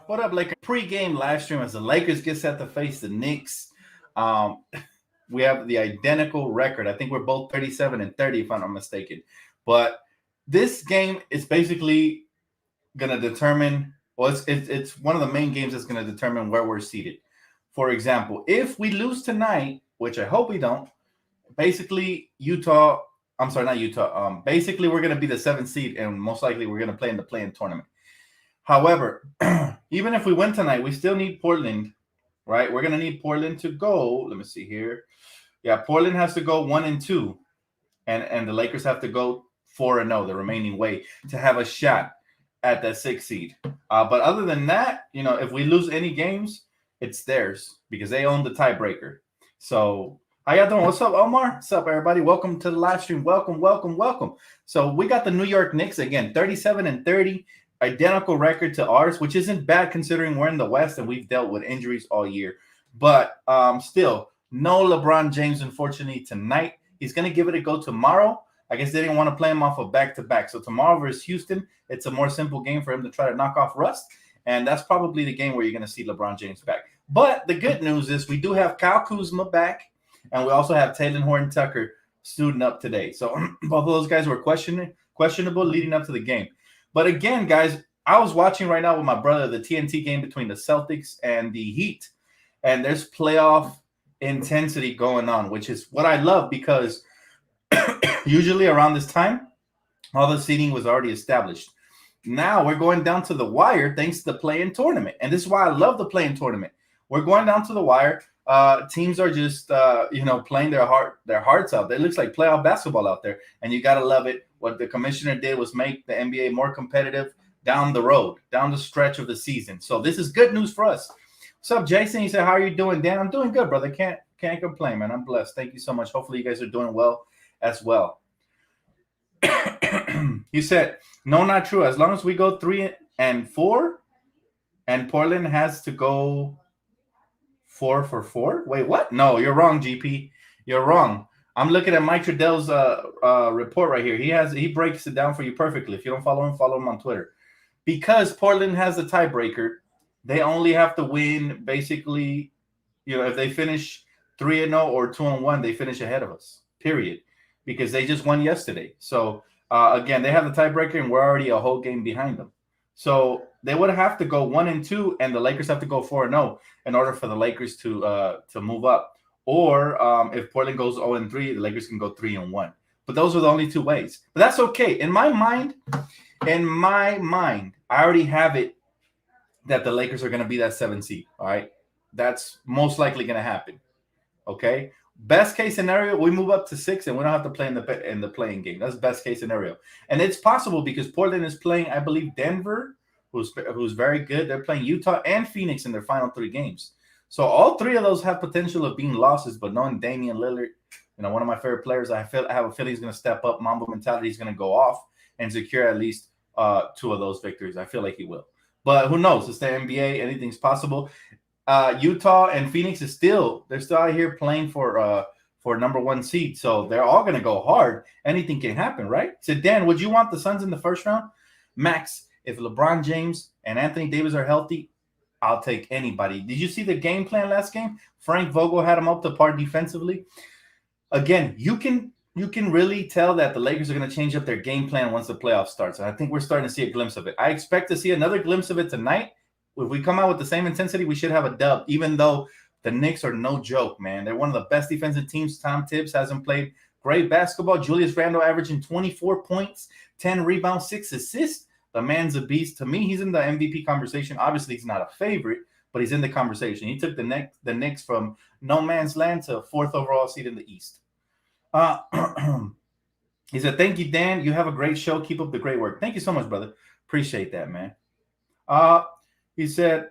What up, Lakers? Pre-game live stream as the Lakers get set to face the Knicks. We have the identical record. I think we're both 37-30, if I'm not mistaken. But this game is basically going to determine. Well, it's one of the main games that's going to determine where we're seated. For example, if we lose tonight, which I hope we don't, basically Utah. I'm sorry, not Utah. Basically, we're going to be the 7th seed, and most likely we're going to play in the play-in tournament. However, even if we win tonight, we still need Portland, right? We're going to need Portland to go. Let me see here. Yeah, Portland has to go 1-2, and the Lakers have to go 4-0, the remaining way, to have a shot at that 6th seed. But other than that, if we lose any games, it's theirs because they own the tiebreaker. So how y'all doing? What's up, Omar? What's up, everybody? Welcome to the live stream. Welcome. So we got the New York Knicks again, 37-30. Identical record to ours, which isn't bad considering we're in the West and we've dealt with injuries all year. But still, no LeBron James, unfortunately, tonight. He's going to give it a go tomorrow. I guess they didn't want to play him off of back-to-back. So tomorrow versus Houston, it's a more simple game for him to try to knock off rust. And that's probably the game where you're going to see LeBron James back. But the good news is we do have Kyle Kuzma back, and we also have Taylor Horton-Tucker suiting up today. So both of those guys were questionable leading up to the game. But again, guys, I was watching right now with my brother the TNT game between the Celtics and the Heat, and there's playoff intensity going on, which is what I love because usually around this time, all the seeding was already established. Now we're going down to the wire thanks to the play-in tournament, and this is why I love the play-in tournament. We're going down to the wire. Teams are just playing their hearts out. It looks like playoff basketball out there, and you gotta love it. What the commissioner did was make the NBA more competitive down the road, down the stretch of the season. So this is good news for us. What's up, Jason? He said, "How are you doing, Dan?" I'm doing good, brother. Can't complain, man. I'm blessed. Thank you so much. Hopefully, you guys are doing well as well. He said, "No, not true. As long as we go 3-4, and Portland has to go 4-4. Wait, what? No, you're wrong, GP. You're wrong. I'm looking at Mike Trudell's report right here. He breaks it down for you perfectly. If you don't follow him on Twitter. Because Portland has the tiebreaker, they only have to win basically, if they finish 3-0 or 2-1, they finish ahead of us, period. Because they just won yesterday. So, again, they have the tiebreaker, and we're already a whole game behind them. So they would have to go 1-2, and the Lakers have to go 4-0 in order for the Lakers to move up. Or if Portland goes 0-3, the Lakers can go 3-1. But those are the only two ways. But that's okay. In my mind, I already have it that the Lakers are going to be that 7th seed. All right, that's most likely going to happen. Okay. Best case scenario, we move up to 6 and we don't have to play in the playing game. That's best case scenario, and it's possible because Portland is playing, I believe, Denver, who's very good. They're playing Utah and Phoenix in their final 3 games. So all 3 of those have potential of being losses. But knowing Damian Lillard, one of my favorite players, I have a feeling he's going to step up. Mambo mentality is going to go off and secure at least 2 of those victories. I feel like he will. But who knows? It's the NBA. Anything's possible. Utah and Phoenix they're still out here playing for number 1 seed. So they're all going to go hard. Anything can happen, right? So Dan, would you want the Suns in the first round? Max, if LeBron James and Anthony Davis are healthy, I'll take anybody. Did you see the game plan last game? Frank Vogel had him up to par defensively. Again, you can really tell that the Lakers are going to change up their game plan once the playoffs starts. And I think we're starting to see a glimpse of it. I expect to see another glimpse of it tonight. If we come out with the same intensity, we should have a dub, even though the Knicks are no joke, man. They're one of the best defensive teams. Tom Tibbs hasn't played great basketball. Julius Randle averaging 24 points, 10 rebounds, 6 assists. The man's a beast. To me, he's in the MVP conversation. Obviously, he's not a favorite, but he's in the conversation. He took the Knicks from no man's land to 4th overall seed in the East. He said, "Thank you, Dan. You have a great show. Keep up the great work." Thank you so much, brother. Appreciate that, man. He said,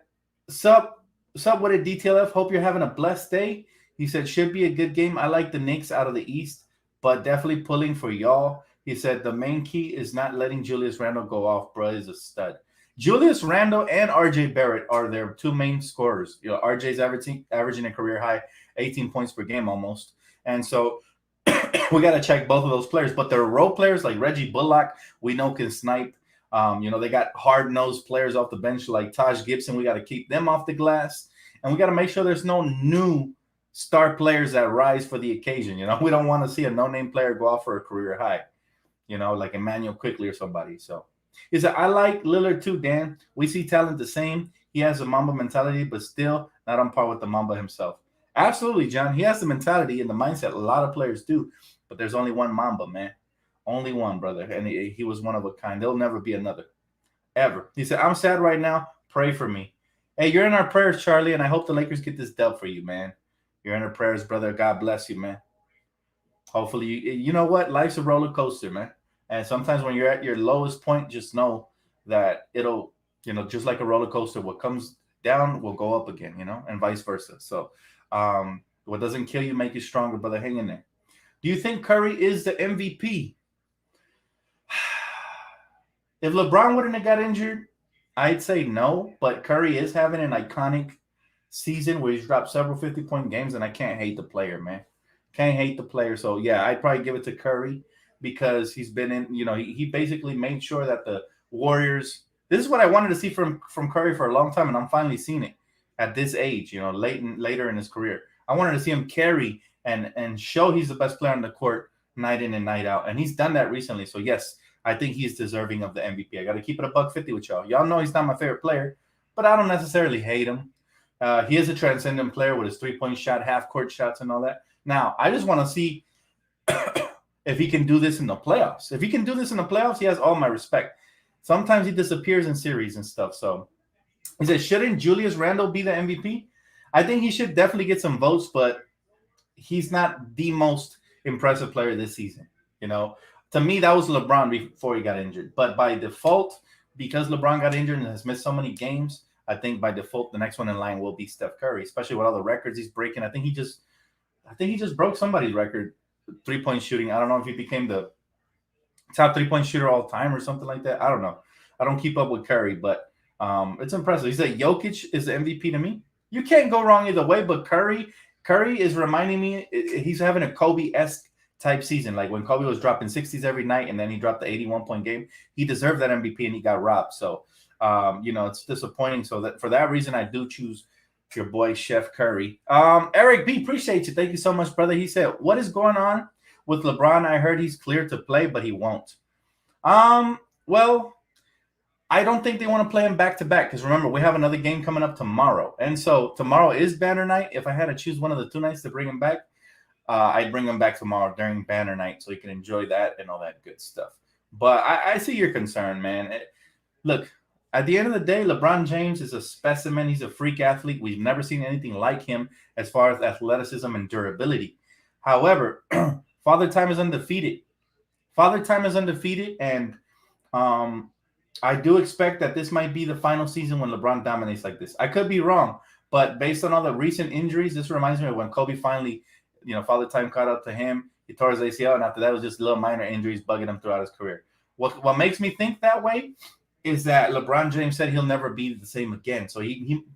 Sup with a DTLF. Hope you're having a blessed day. He said, "Should be a good game. I like the Knicks out of the East, but definitely pulling for y'all." He said, "The main key is not letting Julius Randle go off, bro. He's a stud." Julius Randle and RJ Barrett are their 2 main scorers. RJ's averaging a career high 18 points per game almost. And so we got to check both of those players. But their role players like Reggie Bullock, we know can snipe. They got hard-nosed players off the bench like Taj Gibson. We got to keep them off the glass. And we got to make sure there's no new star players that rise for the occasion. We don't want to see a no-name player go off for a career high, like Emmanuel Quickly or somebody. So he said, I like Lillard too, Dan. We see talent the same. He has a Mamba mentality, but still not on par with the Mamba himself. Absolutely, John. He has the mentality and the mindset. A lot of players do, but there's only one Mamba, man. Only one, brother. And he was one of a kind. There'll never be another. Ever. He said, I'm sad right now. Pray for me. Hey, you're in our prayers, Charlie, and I hope the Lakers get this dub for you, man. You're in our prayers, brother. God bless you, man. Hopefully, you know what? Life's a roller coaster, man. And sometimes when you're at your lowest point, just know that it'll, just like a roller coaster, what comes down will go up again, and vice versa. So what doesn't kill you make you stronger, brother. Hang in there. Do you think Curry is the MVP? If LeBron wouldn't have got injured, I'd say no. But Curry is having an iconic season where he's dropped several 50-point games, and I can't hate the player, man. Can't hate the player. So, yeah, I'd probably give it to Curry because he's been in, he basically made sure that the Warriors – this is what I wanted to see from Curry for a long time, and I'm finally seeing it at this age, later in his career. I wanted to see him carry and show he's the best player on the court night in and night out, and he's done that recently. So, yes, I think he's deserving of the MVP. I got to keep it $150 with y'all. Y'all know he's not my favorite player, but I don't necessarily hate him. He is a transcendent player with his three-point shot, half-court shots, and all that. Now, I just want to see if he can do this in the playoffs. If he can do this in the playoffs, he has all my respect. Sometimes he disappears in series and stuff. So he said, shouldn't Julius Randle be the MVP? I think he should definitely get some votes, but he's not the most impressive player this season. To me, that was LeBron before he got injured. But by default, because LeBron got injured and has missed so many games, I think by default the next one in line will be Steph Curry, especially with all the records he's breaking. I think he just broke somebody's record, three-point shooting. I don't know if he became the top three-point shooter all time or something like that. I don't know. I don't keep up with Curry, but it's impressive. He said Jokic is the MVP to me. You can't go wrong either way, but Curry is reminding me he's having a Kobe-esque type season, like when Kobe was dropping 60s every night and then he dropped the 81-point game. He deserved that MVP and he got robbed. So, it's disappointing. So that for that reason, I do choose your boy Chef Curry. Eric B, appreciate you. Thank you so much, brother. He said, what is going on with LeBron? I heard he's clear to play, but he won't. Well, I don't think they want to play him back-to-back because remember, we have another game coming up tomorrow. And so tomorrow is banner night. If I had to choose one of the 2 nights to bring him back, I'd bring him back tomorrow during banner night so he can enjoy that and all that good stuff. But I see your concern, man. Look, at the end of the day, LeBron James is a specimen. He's a freak athlete. We've never seen anything like him as far as athleticism and durability. However, Father Time is undefeated. And I do expect that this might be the final season when LeBron dominates like this. I could be wrong, but based on all the recent injuries, this reminds me of when Kobe finally – Father Time caught up to him. He tore his ACL, and after that, it was just little minor injuries bugging him throughout his career. What makes me think that way is that LeBron James said he'll never be the same again. So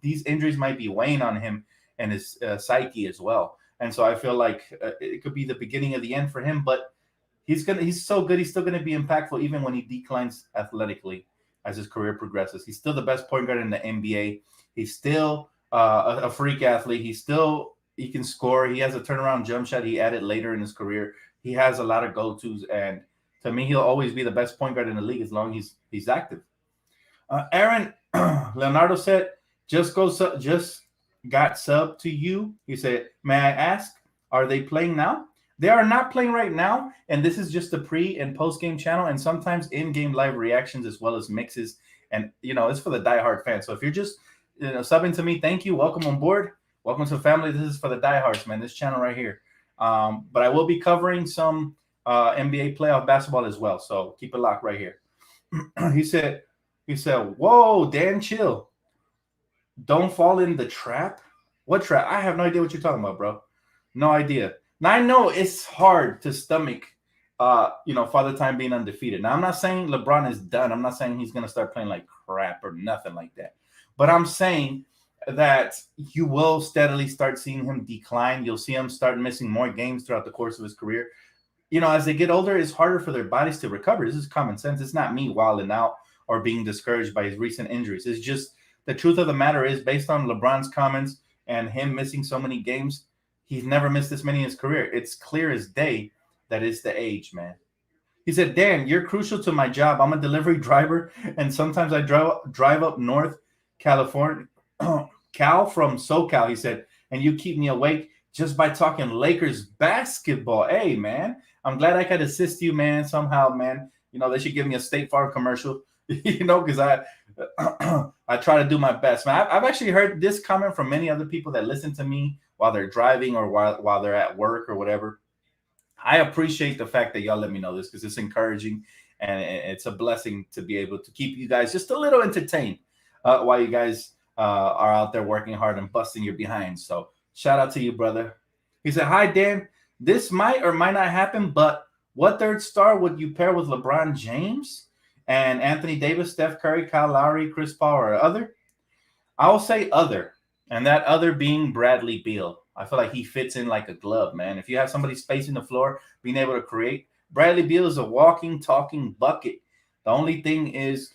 these injuries might be weighing on him and his psyche as well. And so I feel like it could be the beginning of the end for him. But he's so good. He's still gonna be impactful even when he declines athletically as his career progresses. He's still the best point guard in the NBA. He's still a freak athlete. He can score. He has a turnaround jump shot he added later in his career. He has a lot of go-tos, and to me, he'll always be the best point guard in the league as long as he's active. Aaron Leonardo said, just got sub to you. He said, may I ask, are they playing now? They are not playing right now, and this is just the pre- and post-game channel, and sometimes in-game live reactions as well as mixes, and, it's for the diehard fans. So if you're just subbing to me, thank you. Welcome on board. Welcome to the family. This is for the diehards, man. This channel right here. But I will be covering some NBA playoff basketball as well. So keep it locked right here. He said, whoa, Dan, chill. Don't fall in the trap. What trap? I have no idea what you're talking about, bro. No idea. Now I know it's hard to stomach, Father Time being undefeated. Now I'm not saying LeBron is done. I'm not saying he's going to start playing like crap or nothing like that. But I'm saying that you will steadily start seeing him decline. You'll see him start missing more games throughout the course of his career. As they get older, it's harder for their bodies to recover. This is common sense. It's not me wilding out or being discouraged by his recent injuries. It's just the truth of the matter is, based on LeBron's comments and him missing so many games, he's never missed this many in his career. It's clear as day that it's the age, man. He said, Dan, you're crucial to my job. I'm a delivery driver, and sometimes I drive up North California, Cal from SoCal, he said, and you keep me awake just by talking Lakers basketball. Hey, man, I'm glad I could assist you, man, somehow, man. You know, they should give me a State Farm commercial, you know, because I try to do my best, man. I've actually heard this comment from many other people that listen to me while they're driving or while they're at work or whatever. I appreciate the fact that y'all let me know this because it's encouraging and it's a blessing to be able to keep you guys just a little entertained while you guys are out there working hard and busting your behind. So shout out to you, brother. He said, hi, Dan. This might or might not happen, but what third star would you pair with LeBron James and Anthony Davis, Steph Curry, Kyle Lowry, Chris Paul, or other? I'll say other, and that other being Bradley Beal. I feel like he fits in like a glove, man. If you have somebody spacing the floor, being able to create, Bradley Beal is a walking, talking bucket. The only thing is,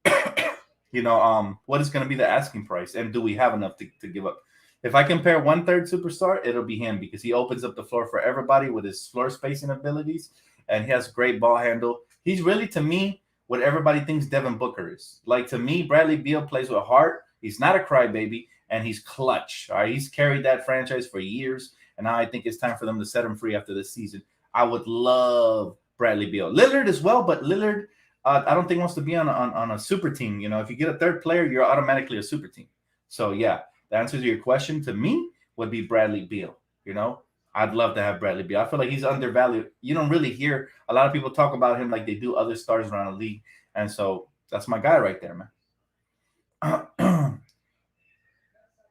what is going to be the asking price, and do we have enough to give up? If I compare one third superstar, it'll be him because he opens up the floor for everybody with his floor spacing abilities, and he has great ball handle. He's really, to me, what everybody thinks Devin Booker is. Like, to me, Bradley Beal plays with heart. He's not a crybaby, and he's clutch. All right, he's carried that franchise for years, and now I think it's time for them to set him free after this season. I would love Bradley Beal. Lillard as well, but Lillard, I don't think wants to be on a super team. You know, if you get a third player, you're automatically a super team. So, yeah, the answer to your question to me would be Bradley Beal. You know, I'd love to have Bradley Beal. I feel like he's undervalued. You don't really hear a lot of people talk about him like they do other stars around the league. And so that's my guy right there, man.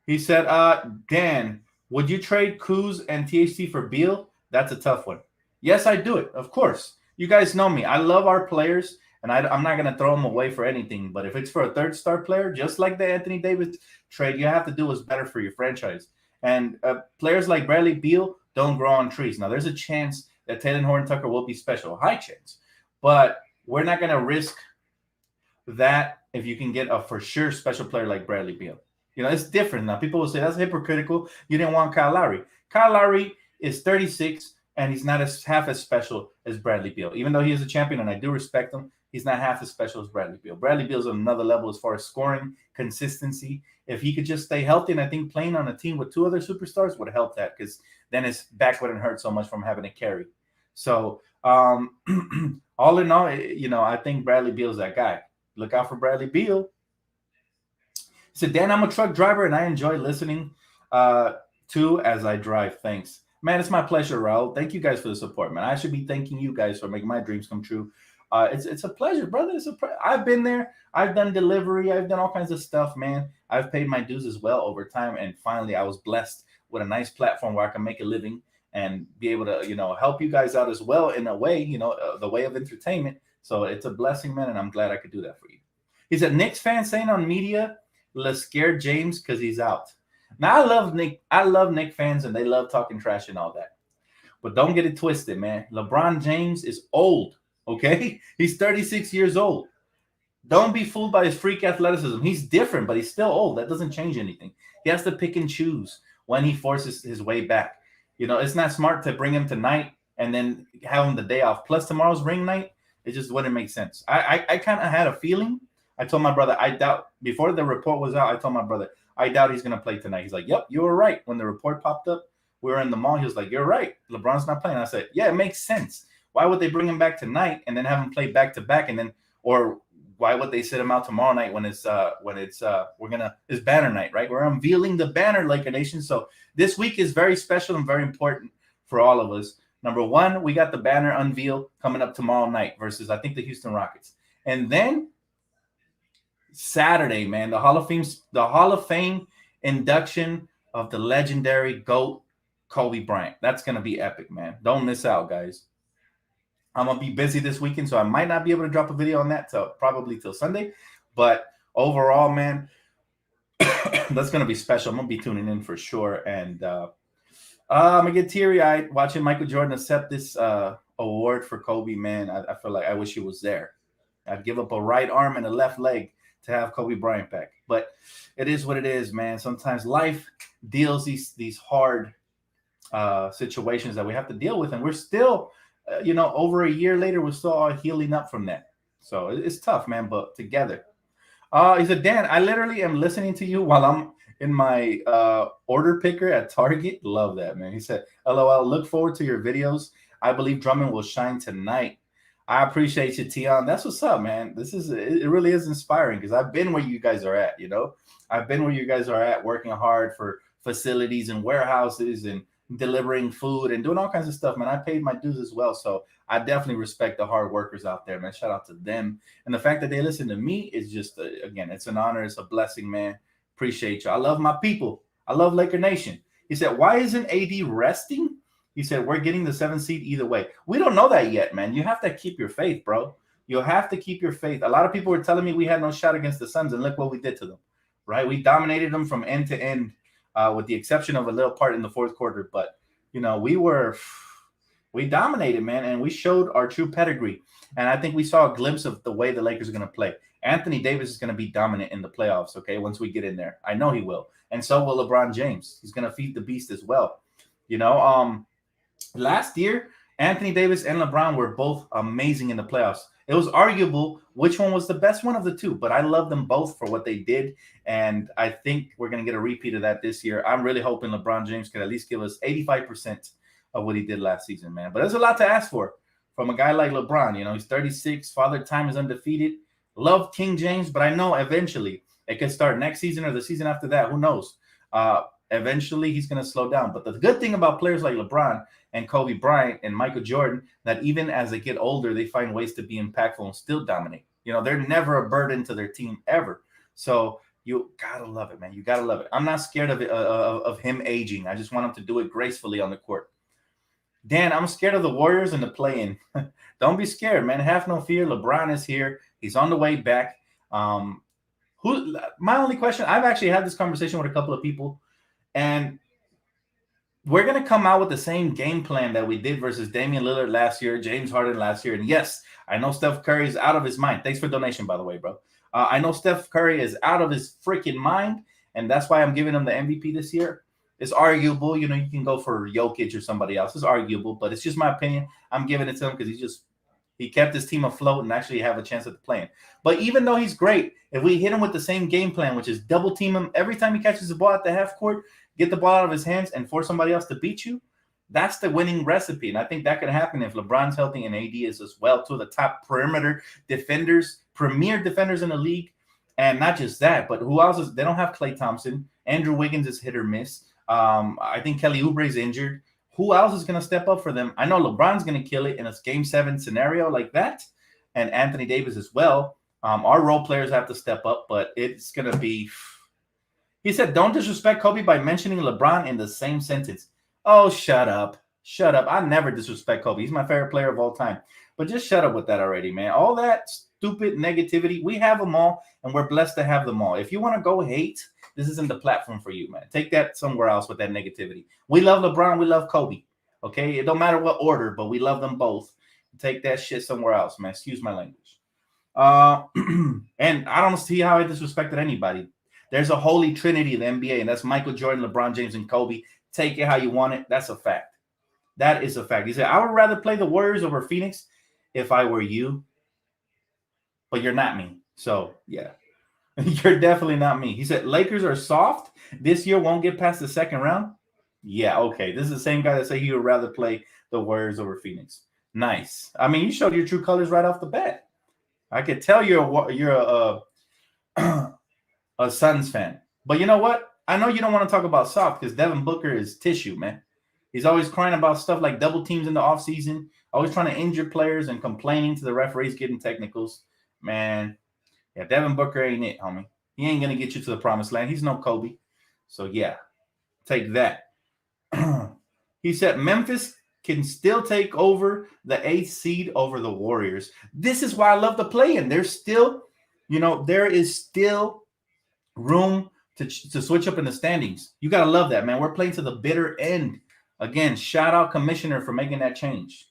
He said, Dan, would you trade Kuz and THT for Beal? That's a tough one. Yes, I do it. Of course. You guys know me. I love our players, and I'm not going to throw them away for anything. But if it's for a third star player, just like the Anthony Davis trade, you have to do what's better for your franchise. And players like Bradley Beal don't grow on trees. Now, there's a chance that Taylor Horton-Tucker will be special, high chance. But we're not going to risk that if you can get a for sure special player like Bradley Beal. You know, it's different now. People will say that's hypocritical. You didn't want Kyle Lowry. Kyle Lowry is 36, and he's not half as special as Bradley Beal. Even though he is a champion, and I do respect him, he's not half as special as Bradley Beal. Bradley Beal is on another level as far as scoring, consistency. If he could just stay healthy, and I think playing on a team with two other superstars would help that because then his back wouldn't hurt so much from having to carry. So all in all, you know, I think Bradley Beal's that guy. Look out for Bradley Beal. He said, Dan, I'm a truck driver, and I enjoy listening to as I drive. Thanks. Man, it's my pleasure, Raul. Thank you guys for the support, man. I should be thanking you guys for making my dreams come true. It's a pleasure, brother. I've been there. I've done delivery. I've done all kinds of stuff, man. I've paid my dues as well over time, and finally I was blessed with a nice platform where I can make a living and be able to, you know, help you guys out as well in a way, you know, the way of entertainment. So it's a blessing, man, and I'm glad I could do that for you. He's a Knicks fan saying on media, let's scare James because he's out. Now, I love Knicks fans, and they love talking trash and all that. But don't get it twisted, man. LeBron James is old, okay? He's 36 years old. Don't be fooled by his freak athleticism. He's different, but he's still old. That doesn't change anything. He has to pick and choose when he forces his way back. You know, it's not smart to bring him tonight and then have him the day off. Plus, tomorrow's ring night. It just wouldn't make sense. I kind of had a feeling. I told my brother, I doubt, before the report was out, I told my brother, I doubt he's going to play tonight. He's like, yep, you were right. When the report popped up, we were in the mall. He was like, you're right. LeBron's not playing. I said, yeah, it makes sense. Why would they bring him back tonight and then have him play back to back? And then, or why would they sit him out tomorrow night when it's banner night, right? We're unveiling the banner, Laker Nation. So this week is very special and very important for all of us. Number one, we got the banner unveil coming up tomorrow night versus, I think, the Houston Rockets. And then Saturday, man, the Hall of Fame induction of the legendary GOAT Kobe Bryant. That's going to be epic, man. Don't miss out, guys. I'm going to be busy this weekend, so I might not be able to drop a video on that probably till Sunday. But overall, man, that's going to be special. I'm going to be tuning in for sure. And I'm going to get teary-eyed watching Michael Jordan accept this award for Kobe, man. I feel like I wish he was there. I'd give up a right arm and a left leg to have Kobe Bryant back. But it is what it is, man. Sometimes life deals these hard situations that we have to deal with, and we're still, over a year later, we're still all healing up from that. So it's tough, man. But together. He said, Dan, I literally am listening to you while I'm in my order picker at Target. Love that, man. He said, LOL, look forward to your videos. I believe Drummond will shine tonight. I appreciate you, Tion. That's what's up, man. It really is inspiring because I've been where you guys are at, I've been where you guys are at, working hard for facilities and warehouses and delivering food and doing all kinds of stuff, man. I paid my dues as well. So I definitely respect the hard workers out there, man. Shout out to them. And the fact that they listen to me is just, again, it's an honor. It's a blessing, man. Appreciate you. I love my people. I love Laker Nation. He said, why isn't AD resting? He said, we're getting the 7th seed either way. We don't know that yet, man. You have to keep your faith, bro. You'll have to keep your faith. A lot of people were telling me we had no shot against the Suns, and look what we did to them, right? We dominated them from end to end, with the exception of a little part in the fourth quarter. But, we dominated, man, and we showed our true pedigree. And I think we saw a glimpse of the way the Lakers are going to play. Anthony Davis is going to be dominant in the playoffs, okay, once we get in there. I know he will. And so will LeBron James. He's going to feed the beast as well. Last year, Anthony Davis and LeBron were both amazing in the playoffs. It was arguable which one was the best one of the two, but I love them both for what they did, and I think we're going to get a repeat of that this year. I'm really hoping LeBron James could at least give us 85% of what he did last season, man. But there's a lot to ask for from a guy like LeBron. He's 36, Father Time is undefeated. Love King James, but I know eventually it could start next season or the season after that. Who knows? Eventually he's going to slow down. But the good thing about players like LeBron and Kobe Bryant and Michael Jordan, that even as they get older, they find ways to be impactful and still dominate. They're never a burden to their team ever. So you got to love it, man. You got to love it. I'm not scared of it, of him aging. I just want him to do it gracefully on the court. Dan, I'm scared of the Warriors and the play-in. Don't be scared, man. Have no fear. LeBron is here. He's on the way back. My only question, I've actually had this conversation with a couple of people, and we're going to come out with the same game plan that we did versus Damian Lillard last year, James Harden last year. And yes, I know Steph Curry is out of his mind. Thanks for donation, by the way, bro. I know Steph Curry is out of his freaking mind, and that's why I'm giving him the MVP this year. It's arguable. You can go for Jokic or somebody else. It's arguable, but it's just my opinion. I'm giving it to him because he kept his team afloat and actually have a chance at the play-in. But even though he's great, if we hit him with the same game plan, which is double team him every time he catches the ball at the half court, get the ball out of his hands and force somebody else to beat you, that's the winning recipe. And I think that could happen if LeBron's healthy and AD is as well. Two of the top perimeter defenders, premier defenders in the league. And not just that, but who else they don't have Klay Thompson. Andrew Wiggins is hit or miss. I think Kelly Oubre is injured. Who else is going to step up for them? I know LeBron's going to kill it in a Game 7 scenario like that, and Anthony Davis as well. Our role players have to step up, but it's going to be – he said, don't disrespect Kobe by mentioning LeBron in the same sentence. Oh, shut up. Shut up. I never disrespect Kobe. He's my favorite player of all time. But just shut up with that already, man. All that stupid negativity, we have them all, and we're blessed to have them all. If you want to go hate – this isn't the platform for you, man. Take that somewhere else with that negativity. We love LeBron. We love Kobe. Okay? It don't matter what order, but we love them both. Take that shit somewhere else, man. Excuse my language. And I don't see how I disrespected anybody. There's a holy trinity of the NBA, and that's Michael Jordan, LeBron James, and Kobe. Take it how you want it. That's a fact. That is a fact. He said, I would rather play the Warriors over Phoenix if I were you, but you're not me. So, yeah. You're definitely not me. He said, Lakers are soft. This year won't get past the second round. Yeah, okay. This is the same guy that said he would rather play the Warriors over Phoenix. Nice. I mean, you showed your true colors right off the bat. I could tell you're a Suns fan. But you know what? I know you don't want to talk about soft because Devin Booker is tissue, man. He's always crying about stuff like double teams in the offseason, always trying to injure players and complaining to the referees getting technicals. Man. Yeah, Devin Booker ain't it, homie. He ain't going to get you to the promised land. He's no Kobe. So, yeah, take that. He said Memphis can still take over the 8th seed over the Warriors. This is why I love the play-in. There's still, there is still room to switch up in the standings. You got to love that, man. We're playing to the bitter end. Again, shout out Commissioner for making that change.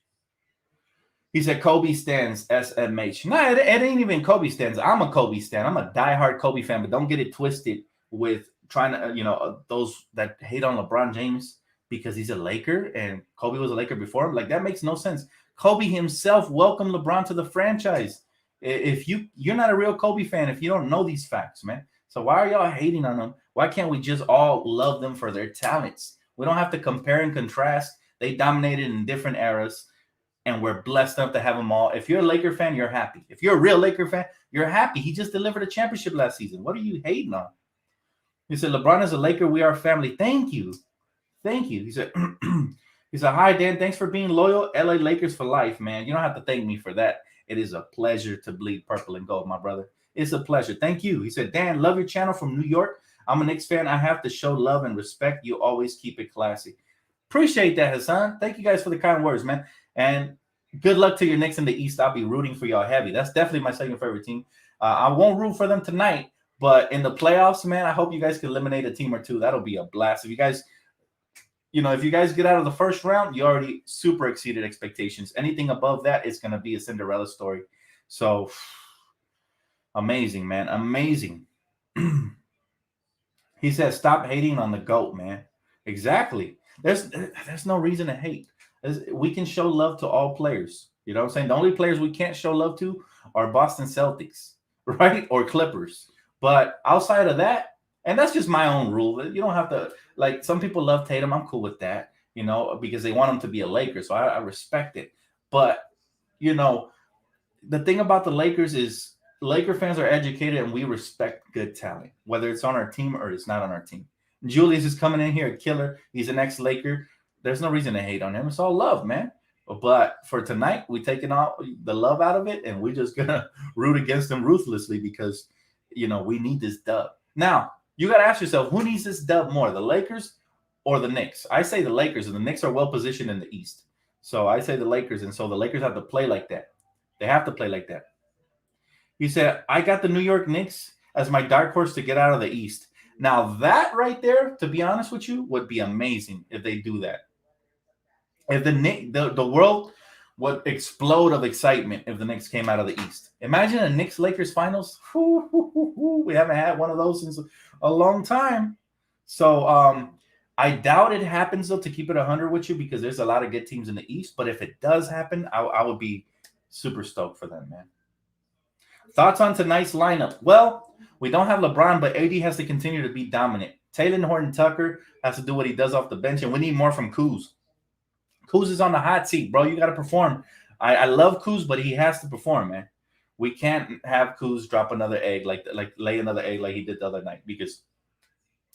He said Kobe stands SMH. Nah, it ain't even Kobe stands. I'm a Kobe stan. I'm a diehard Kobe fan, but don't get it twisted with trying to, those that hate on LeBron James because he's a Laker and Kobe was a Laker before him. Like, that makes no sense. Kobe himself welcomed LeBron to the franchise. If you're not a real Kobe fan, if you don't know these facts, man. So why are y'all hating on them? Why can't we just all love them for their talents? We don't have to compare and contrast. They dominated in different eras, and we're blessed enough to have them all. If you're a Laker fan, you're happy. If you're a real Laker fan, you're happy. He just delivered a championship last season. What are you hating on? He said, LeBron is a Laker. We are family. Thank you. Thank you. He said, hi, Dan. Thanks for being loyal. LA Lakers for life, man. You don't have to thank me for that. It is a pleasure to bleed purple and gold, my brother. It's a pleasure. Thank you. He said, Dan, love your channel from New York. I'm a Knicks fan. I have to show love and respect. You always keep it classy. Appreciate that, Hassan. Thank you guys for the kind words, man. And good luck to your Knicks in the East. I'll be rooting for y'all heavy. That's definitely my second favorite team. I won't root for them tonight, but in the playoffs, man, I hope you guys can eliminate a team or two. That'll be a blast. If you guys get out of the first round, you already super exceeded expectations. Anything above that, it's going to be a Cinderella story. So amazing, man. Amazing. He says, stop hating on the GOAT, man. Exactly. There's no reason to hate. We can show love to all players. You know what I'm saying? The only players we can't show love to are Boston Celtics, right? Or Clippers. But outside of that, and that's just my own rule. You don't have to, like, some people love Tatum. I'm cool with that, because they want him to be a Laker. So I respect it. But, the thing about the Lakers is Laker fans are educated and we respect good talent, whether it's on our team or it's not on our team. Julius is coming in here, a killer. He's an ex-Laker. There's no reason to hate on him. It's all love, man. But for tonight, we're taking all the love out of it, and we're just going to root against them ruthlessly because, we need this dub. Now, you got to ask yourself, who needs this dub more, the Lakers or the Knicks? I say the Lakers, and the Knicks are well-positioned in the East. So I say the Lakers, and so the Lakers have to play like that. They have to play like that. He said, I got the New York Knicks as my dark horse to get out of the East. Now, that right there, to be honest with you, would be amazing if they do that. If the world would explode of excitement if the Knicks came out of the East. Imagine a Knicks-Lakers finals. We haven't had one of those since a long time. So I doubt it happens, though, to keep it 100 with you, because there's a lot of good teams in the East. But if it does happen, I would be super stoked for them, man. Thoughts on tonight's lineup? Well, we don't have LeBron, but AD has to continue to be dominant. Taylor Horton-Tucker has to do what he does off the bench, and we need more from Kuz. Kuz is on the hot seat, bro. You got to perform. I love Kuz, but he has to perform, man. We can't have Kuz drop another egg, like lay another egg like he did the other night, because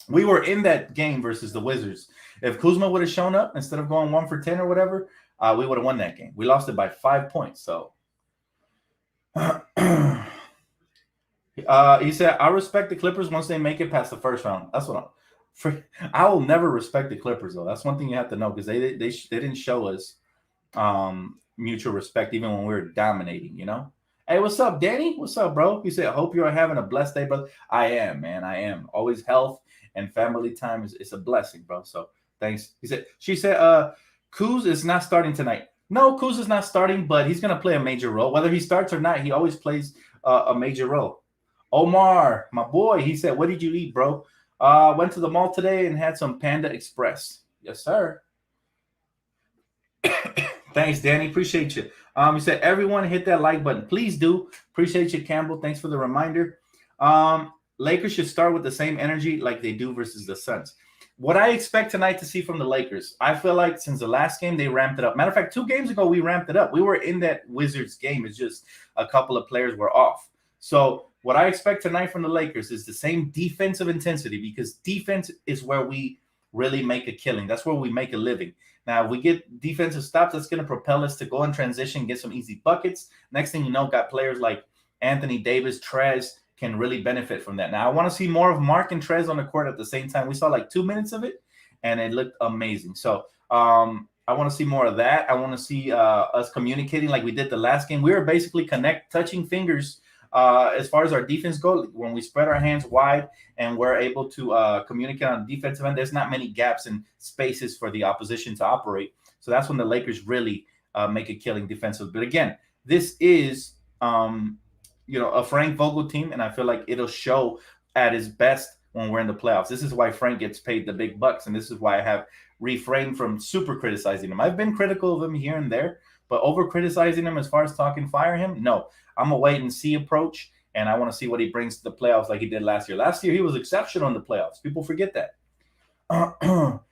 we were in that game versus the Wizards. If Kuzma would have shown up instead of going 1 for 10 or whatever, we would have won that game. We lost it by 5 points. So he said, I respect the Clippers once they make it past the first round. That's what I will never respect the Clippers, though. That's one thing you have to know, because they didn't show us mutual respect even when we were dominating, Hey, what's up, Danny? What's up, bro? He said, I hope you're having a blessed day, brother. I am, man. I am. Always health and family time is a blessing, bro. So thanks. She said, Kuz is not starting tonight. No, Kuz is not starting, but he's going to play a major role. Whether he starts or not, he always plays a major role. Omar, my boy, he said, what did you eat, bro? Went to the mall today and had some Panda Express. Yes, sir. Thanks, Danny. Appreciate you. He said, everyone hit that like button. Please do. Appreciate you, Campbell. Thanks for the reminder. Lakers should start with the same energy like they do versus the Suns. What I expect tonight to see from the Lakers, I feel like since the last game, they ramped it up. Matter of fact, 2 games ago, we ramped it up. We were in that Wizards game. It's just a couple of players were off. So what I expect tonight from the Lakers is the same defensive intensity, because defense is where we really make a killing. That's where we make a living. Now, if we get defensive stops, that's going to propel us to go in transition, get some easy buckets. Next thing you know, got players like Anthony Davis, Trez can really benefit from that. Now, I want to see more of Mark and Trez on the court at the same time. We saw like 2 minutes of it, and it looked amazing. So I want to see more of that. I want to see us communicating like we did the last game. We were basically touching fingers as far as our defense goes. When we spread our hands wide and we're able to communicate on the defensive end, there's not many gaps and spaces for the opposition to operate. So that's when the Lakers really make a killing defensively. But again, this is a Frank Vogel team, and I feel like it'll show at his best when we're in the playoffs. This is why Frank gets paid the big bucks, and this is why I have refrained from super criticizing him. I've been critical of him here and there, but over criticizing him as far as talking fire him, no. I'm a wait and see approach, and I want to see what he brings to the playoffs like he did last year. Last year, he was exceptional in the playoffs. People forget that.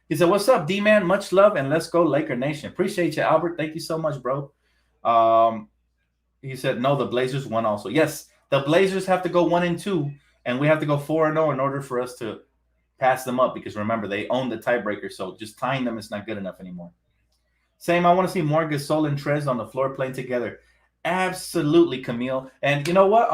He said, "What's up, D-Man? Much love, and let's go Laker Nation." Appreciate you, Albert. Thank you so much, bro. He said, "No, the Blazers won also." Yes, the Blazers have to go 1-2, and we have to go 4-0 in order for us to pass them up, because remember, they own the tiebreaker, so just tying them is not good enough anymore. Same, I want to see more Gasol and Trez on the floor playing together. Absolutely, Camille. And you know what?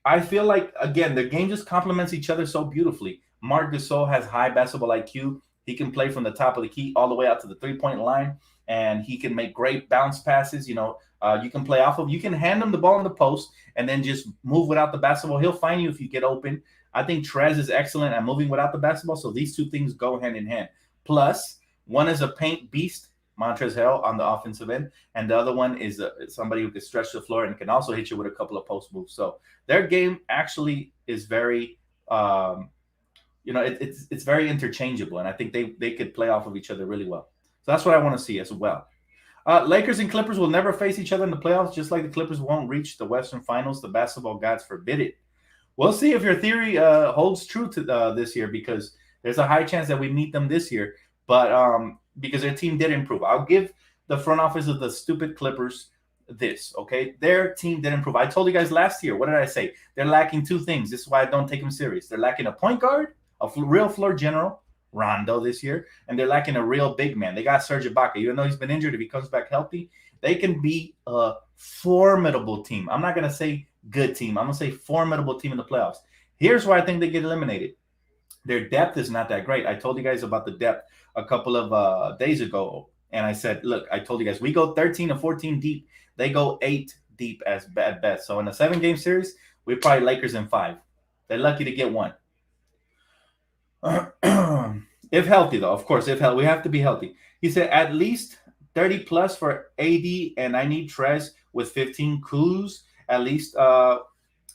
I feel like, again, the game just complements each other so beautifully. Marc Gasol has high basketball IQ. He can play from the top of the key all the way out to the three-point line, and he can make great bounce passes. You can play off of. You can hand him the ball in the post and then just move without the basketball. He'll find you if you get open. I think Trez is excellent at moving without the basketball, so these two things go hand in hand. Plus, one is a paint beast, Montrezl Harrell, on the offensive end, and the other one is somebody who can stretch the floor and can also hit you with a couple of post moves. So their game actually is very, it's very interchangeable, and I think they could play off of each other really well. So that's what I want to see as well. Lakers and Clippers will never face each other in the playoffs, just like the Clippers won't reach the Western Finals. The basketball gods forbid it. We'll see if your theory holds true to this year, because there's a high chance that we meet them this year. But because their team did improve, I'll give the front office of the stupid Clippers this, okay? Their team did improve. I told you guys last year, what did I say? They're lacking two things. This is why I don't take them serious. They're lacking a point guard, a real floor general, Rondo this year, and they're lacking a real big man. They got Serge Ibaka. Even though he's been injured, if he comes back healthy, they can be a formidable team. I'm not going to say good team. I'm going to say formidable team in the playoffs. Here's why I think they get eliminated. Their depth is not that great. I told you guys about the depth a couple of days ago, and I said, look, I told you guys, we go 13 to 14 deep. They go 8 deep at best. So in a 7-game series, we're probably Lakers in 5. They're lucky to get 1. If healthy, though, of course, we have to be healthy. He said at least 30 plus for AD, and I need Trez with 15. Kuz, at least a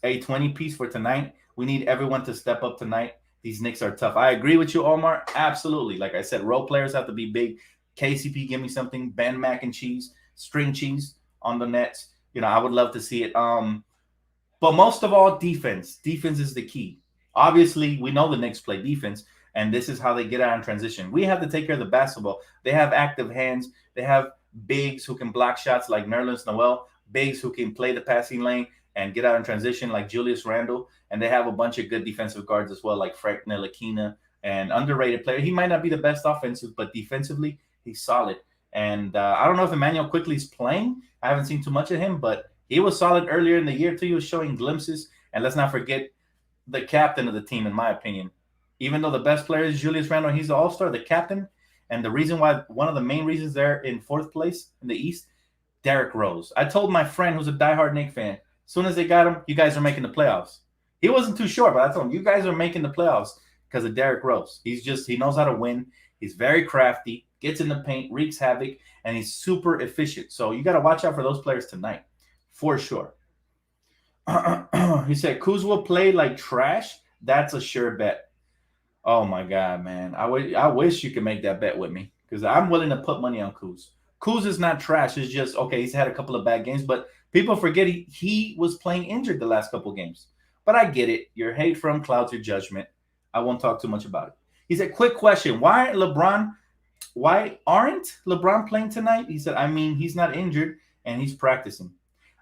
20 piece for tonight. We need everyone to step up tonight. These Knicks are tough. I agree with you, Omar. Absolutely. Like I said, role players have to be big. KCP, give me something. Ben mac and cheese, string cheese on the Nets. I would love to see it. But most of all, defense. Defense is the key. Obviously, we know the Knicks play defense, and this is how they get out in transition. We have to take care of the basketball. They have active hands. They have bigs who can block shots like Nerlens Noel, bigs who can play the passing lane and get out in transition like Julius Randle. And they have a bunch of good defensive guards as well, like Frank Ntilikina, an underrated player. He might not be the best offensive, but defensively, he's solid. And I don't know if Emmanuel Quickly's playing. I haven't seen too much of him, but he was solid earlier in the year, too. He was showing glimpses. And let's not forget the captain of the team, in my opinion. Even though the best player is Julius Randle, he's the all-star, the captain. And the reason why, one of the main reasons they're in 4th place in the East, Derrick Rose. I told my friend who's a diehard Knicks fan, as soon as they got him, you guys are making the playoffs. He wasn't too sure, but I told him, you guys are making the playoffs because of Derrick Rose. He knows how to win. He's very crafty, gets in the paint, wreaks havoc, and he's super efficient. So you got to watch out for those players tonight, for sure. He said, Kuz will play like trash. That's a sure bet. Oh, my God, man. I wish you could make that bet with me, because I'm willing to put money on Kuz. Kuz is not trash. It's just, okay, he's had a couple of bad games, but people forget he was playing injured the last couple of games. But I get it. Your hate from clouds your judgment. I won't talk too much about it. He said, quick question. Why aren't LeBron playing tonight? He said, he's not injured and he's practicing.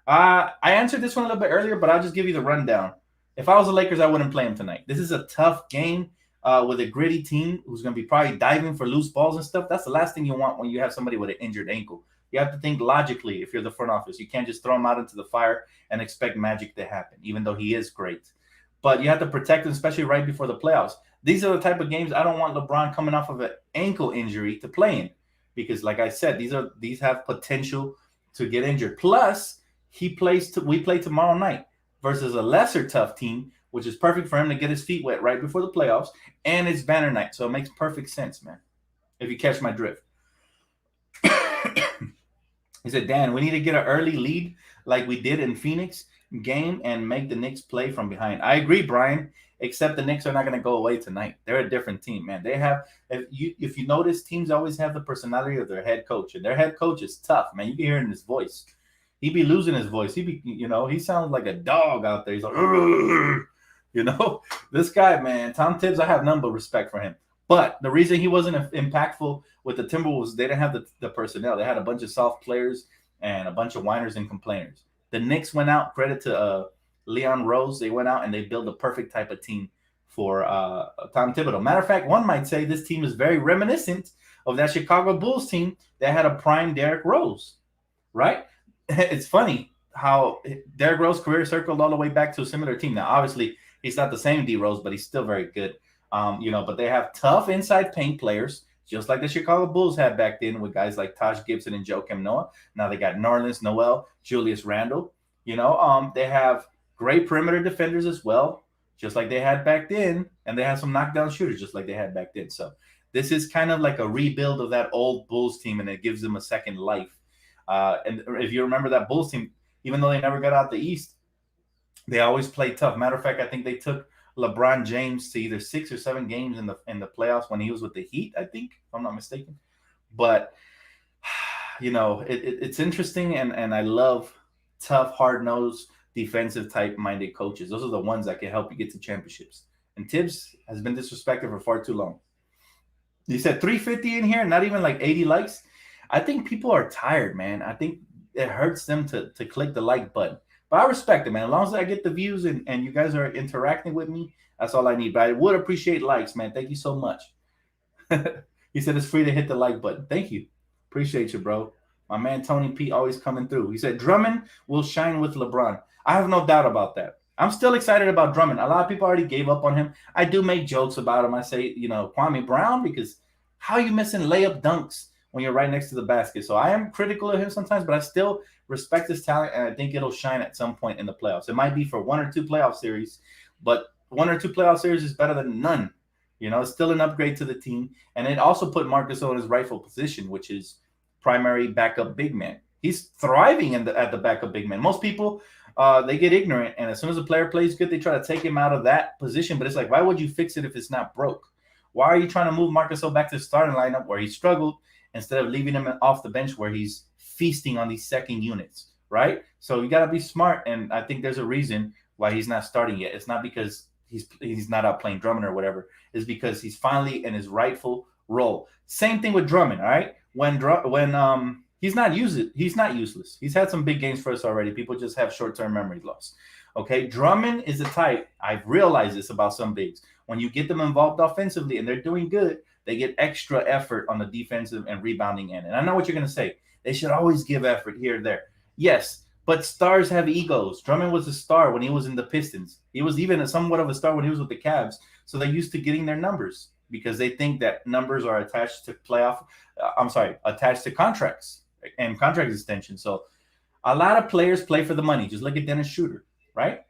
I answered this one a little bit earlier, but I'll just give you the rundown. If I was the Lakers, I wouldn't play him tonight. This is a tough game with a gritty team who's going to be probably diving for loose balls and stuff. That's the last thing you want when you have somebody with an injured ankle. You have to think logically if you're the front office. You can't just throw him out into the fire and expect magic to happen, even though he is great. But you have to protect him, especially right before the playoffs. These are the type of games I don't want LeBron coming off of an ankle injury to play in, because, like I said, these have potential to get injured. Plus, we play tomorrow night versus a lesser tough team, which is perfect for him to get his feet wet right before the playoffs, and it's banner night, so it makes perfect sense, man, if you catch my drift. He said, Dan, we need to get an early lead like we did in Phoenix game and make the Knicks play from behind. I agree, Brian. Except the Knicks are not going to go away tonight. They're a different team, man. They have, if you notice, teams always have the personality of their head coach, and their head coach is tough, man. You can hear it in his voice. He be losing his voice. He sounds like a dog out there. He's like, this guy, man, Tom Tibbs. I have none but respect for him. But the reason he wasn't impactful with the Timberwolves, they didn't have the personnel. They had a bunch of soft players and a bunch of whiners and complainers. The Knicks went out, credit to Leon Rose. They went out and they built a perfect type of team for Tom Thibodeau. Matter of fact, one might say this team is very reminiscent of that Chicago Bulls team that had a prime Derrick Rose, right? It's funny how Derrick Rose's career circled all the way back to a similar team. Now, obviously, he's not the same D Rose, but he's still very good. But they have tough inside paint players, just like the Chicago Bulls had back then with guys like Taj Gibson and Joakim Noah. Now they got Nerlens Noel, Julius Randle. They have great perimeter defenders as well, just like they had back then, and they have some knockdown shooters just like they had back then. So this is kind of like a rebuild of that old Bulls team, and it gives them a second life. And if you remember that Bulls team, even though they never got out the East, they always played tough. Matter of fact, I think they took LeBron James to either 6 or 7 games in the playoffs when he was with the Heat, I think, if I'm not mistaken. But it's interesting, and I love tough, hard-nosed, defensive type-minded coaches. Those are the ones that can help you get to championships. And Tibbs has been disrespected for far too long. You said 350 in here, not even like 80 likes. I think people are tired, man. I think it hurts them to click the like button. But I respect it, man. As long as I get the views and you guys are interacting with me, that's all I need. But I would appreciate likes, man. Thank you so much. He said it's free to hit the like button. Thank you. Appreciate you, bro. My man Tony P always coming through. He said Drummond will shine with LeBron. I have no doubt about that. I'm still excited about Drummond. A lot of people already gave up on him. I do make jokes about him. I say, Kwame Brown, because how are you missing layup dunks when you're right next to the basket? So I am critical of him sometimes, but I still respect his talent, and I think it'll shine at some point in the playoffs. It might be for 1 or 2 playoff series, but 1 or 2 playoff series is better than none. It's still an upgrade to the team, and it also put Marcus in his rightful position, which is primary backup big man. He's thriving at the backup big man. Most people, they get ignorant, and as soon as a player plays good, they try to take him out of that position. But it's like, why would you fix it if it's not broke? Why are you trying to move Marcus back to the starting lineup where he struggled instead of leaving him off the bench where he's feasting on these second units, right? So you got to be smart, and I think there's a reason why he's not starting yet. It's not because he's not out playing Drummond or whatever. It's because he's finally in his rightful role. Same thing with Drummond, all right? When he's not useless. He's had some big games for us already. People just have short-term memory loss. Okay, Drummond is a type. I've realized this about some bigs. When you get them involved offensively and they're doing good, they get extra effort on the defensive and rebounding end. And I know what you're going to say. They should always give effort here and there. Yes, but stars have egos. Drummond was a star when he was in the Pistons. He was even somewhat of a star when he was with the Cavs. So they're used to getting their numbers because they think that numbers are attached to attached to contracts and contract extensions. So a lot of players play for the money. Just look at Dennis Schroeder, right?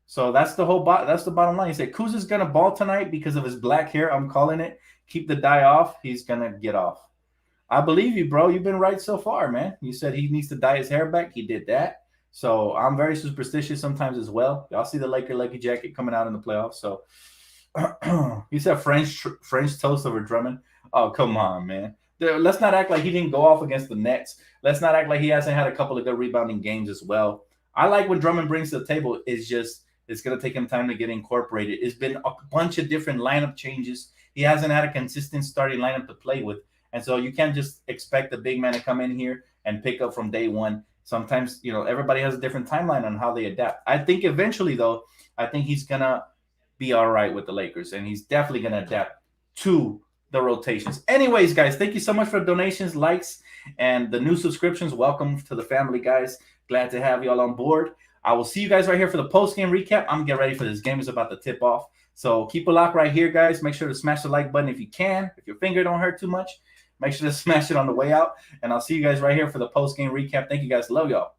So that's the bottom line. He said Kuzma's gonna ball tonight because of his black hair. I'm calling it. Keep the dye off. He's gonna get off. I believe you, bro. You've been right so far, man. You said he needs to dye his hair back. He did that. So I'm very superstitious sometimes as well. Y'all see the Laker lucky jacket coming out in the playoffs. So you said French toast over Drummond. Oh, come on, man. Let's not act like he didn't go off against the Nets. Let's not act like he hasn't had a couple of good rebounding games as well. I like what Drummond brings to the table. It's going to take him time to get incorporated. It's been a bunch of different lineup changes. He hasn't had a consistent starting lineup to play with. And so you can't just expect the big man to come in here and pick up from day one. Sometimes, everybody has a different timeline on how they adapt. I think eventually, though, he's going to be all right with the Lakers, and he's definitely going to adapt to the rotations. Anyways, guys, thank you so much for donations, likes, and the new subscriptions. Welcome to the family, guys. Glad to have you all on board. I will see you guys right here for the post-game recap. I'm getting ready for this game. It's about to tip off. So keep a lock right here, guys. Make sure to smash the like button if you can. If your finger don't hurt too much, make sure to smash it on the way out. And I'll see you guys right here for the post-game recap. Thank you, guys. Love y'all.